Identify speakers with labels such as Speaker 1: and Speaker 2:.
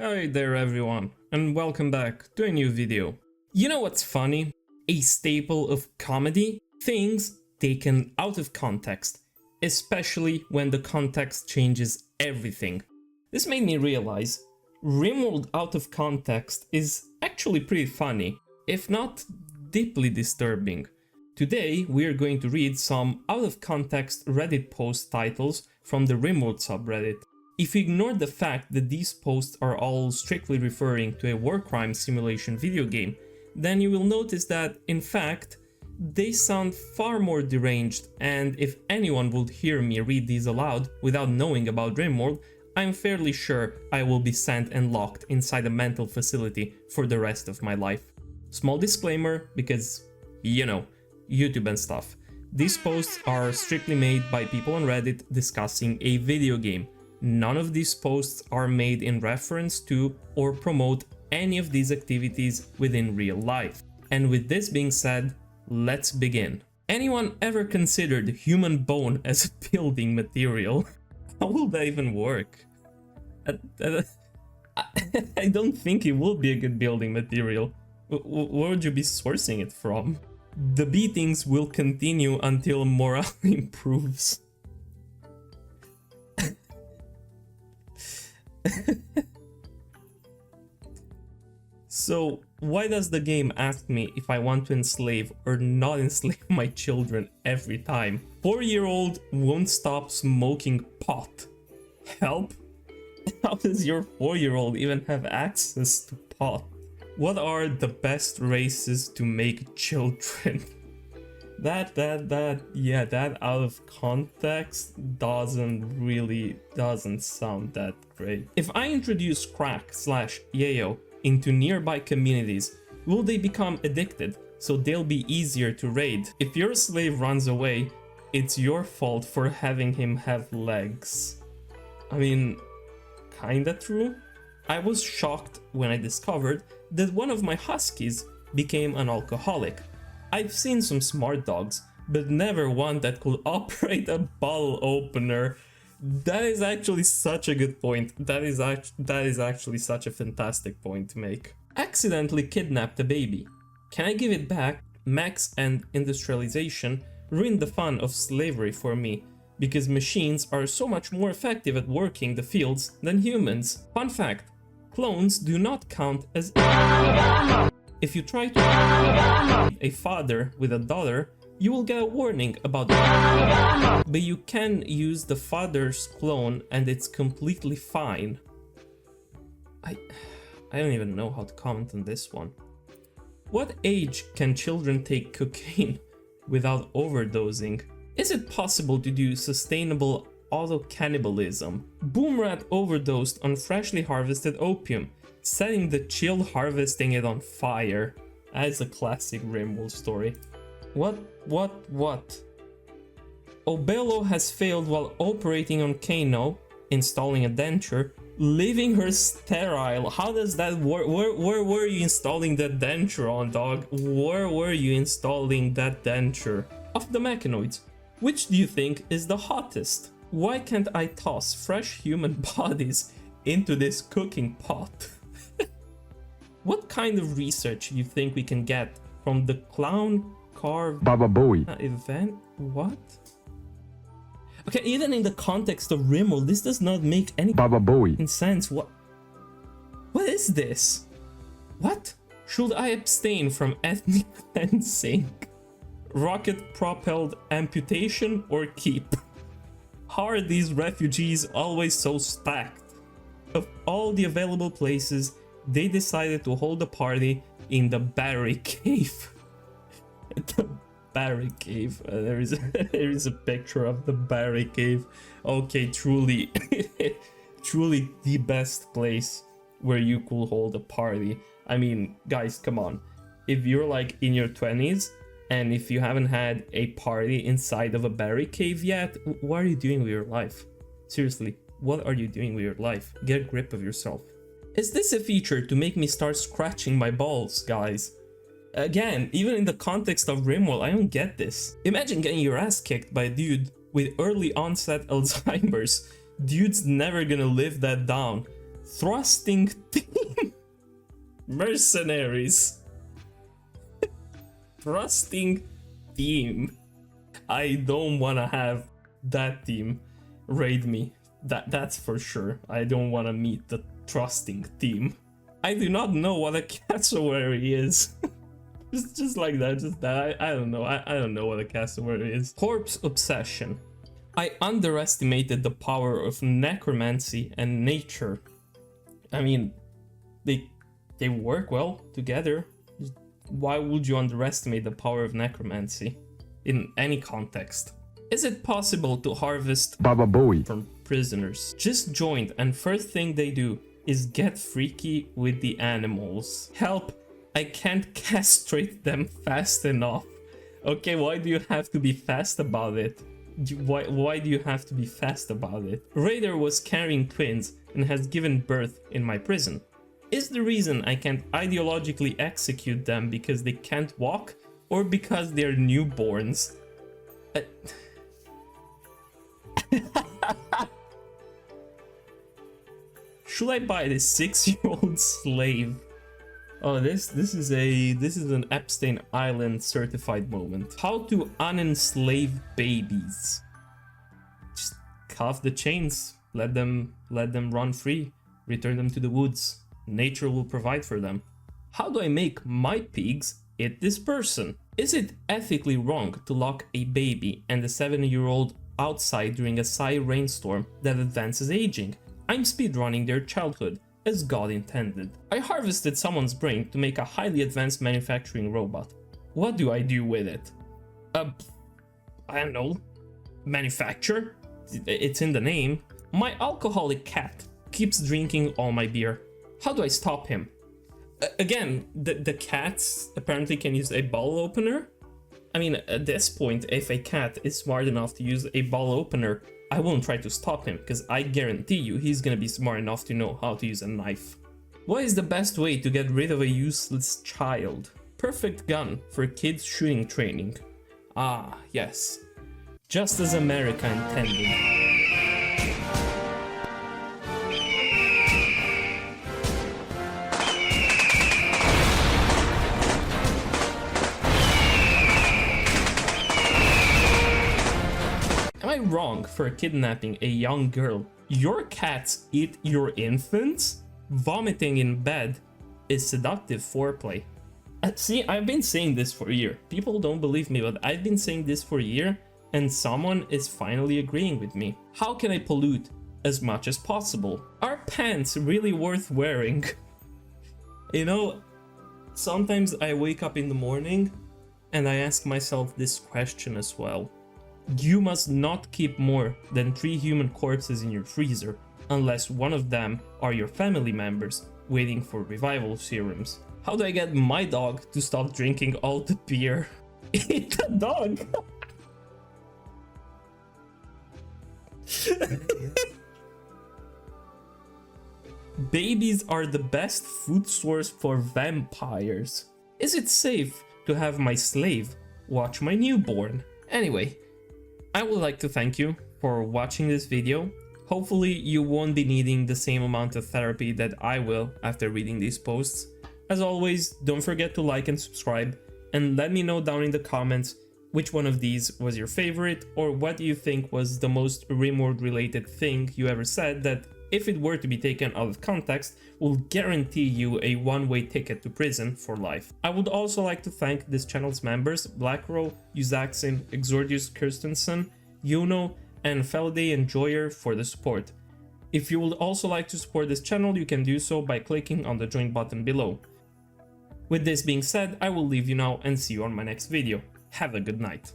Speaker 1: Hi there everyone, and welcome back to a new video. You know what's funny? A staple of comedy? Things taken out of context, especially when the context changes everything. This made me realize Rimworld out of context is actually pretty funny, if not deeply disturbing. Today we are going to read some out of context Reddit post titles from the Rimworld subreddit. If you ignore the fact that these posts are all strictly referring to a war crime simulation video game, then you will notice that, in fact, they sound far more deranged, and if anyone would hear me read these aloud without knowing about Rimworld, I'm fairly sure I will be sent and locked inside a mental facility for the rest of my life. Small disclaimer, because, you know, YouTube and stuff. These posts are strictly made by people on Reddit discussing a video game. None of these posts are made in reference to or promote any of these activities within real life. And with this being said, let's begin. Anyone ever considered human bone as a building material? How will that even work? I don't think it will be a good building material. Where would you be sourcing it from? The beatings will continue until morale improves. So, why does the game ask me if I want to enslave or not enslave my children every time? 4-year-old won't stop smoking pot. Help? How does your 4-year-old even have access to pot? What are the best races to make children? That out of context doesn't sound that great. If I introduce crack/yayo into nearby communities, will they become addicted so they'll be easier to raid? If your slave runs away, it's your fault for having him have legs. I mean, kinda true. I was shocked when I discovered that one of my huskies became an alcoholic. I've seen some smart dogs, but never one that could operate a bottle opener. That is actually such a good point. That is actually such a fantastic point to make. Accidentally kidnapped a baby. Can I give it back? Max and industrialization ruined the fun of slavery for me, because machines are so much more effective at working the fields than humans. Fun fact, clones do not count as... If you try to a father with a daughter, you will get a warning about that. But you can use the father's clone and it's completely fine. I don't even know how to comment on this one. What age can children take cocaine without overdosing? Is it possible to do sustainable auto-cannibalism? Boomrat overdosed on freshly harvested opium, setting the chill harvesting it on fire. That is a classic Rimworld story. What? Obello has failed while operating on Kano, installing a denture, leaving her sterile. How does that work? Where were you installing that denture on, dog? Where were you installing that denture? Of the mechanoids, which do you think is the hottest? Why can't I toss fresh human bodies into this cooking pot? What kind of research do you think we can get from the clown car Baba Bowie event? What? Okay, even in the context of Rimworld, this does not make any Baba Bowie sense. What is this? What? Should I abstain from ethnic cleansing? Rocket propelled amputation or keep? How are these refugees always so stacked? Of all the available places, they decided to hold a party in the Barry Cave. The Barry Cave. There is a picture of the Barry Cave. Okay, truly, truly the best place where you could hold a party. I mean, guys, come on. If you're like in your 20s and if you haven't had a party inside of a Barry Cave yet, what are you doing with your life? Seriously, what are you doing with your life? Get a grip of yourself. Is this a feature to make me start scratching my balls, guys? Again, even in the context of Rimworld, I don't get this. Imagine getting your ass kicked by a dude with early onset Alzheimer's. Dude's never gonna live that down. Thrusting team. Mercenaries. Thrusting team. I don't wanna have that team raid me. That's for sure. I don't wanna meet the thrusting team. I do not know what a cassowary is. just like that, just that. I don't know. I don't know what a cassowary is. Corpse obsession. I underestimated the power of necromancy and nature. I mean, they work well together. Why would you underestimate the power of necromancy in any context? Is it possible to harvest
Speaker 2: Baba Booey
Speaker 1: from prisoners? Just joined, and first thing they do is get freaky with the animals. Help, I can't castrate them fast enough. Okay, why do you have to be fast about it? Why do you have to be fast about it? Raider was carrying twins and has given birth in my prison. Is the reason I can't ideologically execute them because they can't walk, or because they're newborns? Should I buy this 6-year-old slave? Oh, this is an Epstein Island certified moment. How to unenslave babies? Just cuff the chains, let them run free, return them to the woods. Nature will provide for them. How do I make my pigs eat this person? Is it ethically wrong to lock a baby and a 7-year-old outside during a Psy rainstorm that advances aging? I'm speedrunning their childhood, as God intended. I harvested someone's brain to make a highly advanced manufacturing robot. What do I do with it? I don't know. Manufacture? It's in the name. My alcoholic cat keeps drinking all my beer. How do I stop him? Again, the cats apparently can use a bottle opener. I mean, at this point, if a cat is smart enough to use a bottle opener, I won't try to stop him, because I guarantee you he's gonna be smart enough to know how to use a knife. What is the best way to get rid of a useless child? Perfect gun for kids shooting training. Ah, yes. Just as America intended. Am I wrong for kidnapping a young girl? Your cats eat your infants? Vomiting in bed is seductive foreplay. See, I've been saying this for a year. People don't believe me, but I've been saying this for a year, and someone is finally agreeing with me. How can I pollute as much as possible? Are pants really worth wearing? You know, sometimes I wake up in the morning and I ask myself this question as well. You must not keep more than 3 human corpses in your freezer, unless one of them are your family members waiting for revival serums. How do I get my dog to stop drinking all the beer? Eat the dog! Babies are the best food source for vampires. Is it safe to have my slave watch my newborn? Anyway, I would like to thank you for watching this video. Hopefully you won't be needing the same amount of therapy that I will after reading these posts. As always, don't forget to like and subscribe, and let me know down in the comments which one of these was your favorite, or what you think was the most Rimworld related thing you ever said that, if it were to be taken out of context, will guarantee you a one-way ticket to prison for life. I would also like to thank this channel's members, Blackrow, Uzaxin, Exordius Kirstensen, Yuno, and Feladay Enjoyer for the support. If you would also like to support this channel, you can do so by clicking on the join button below. With this being said, I will leave you now and see you on my next video. Have a good night.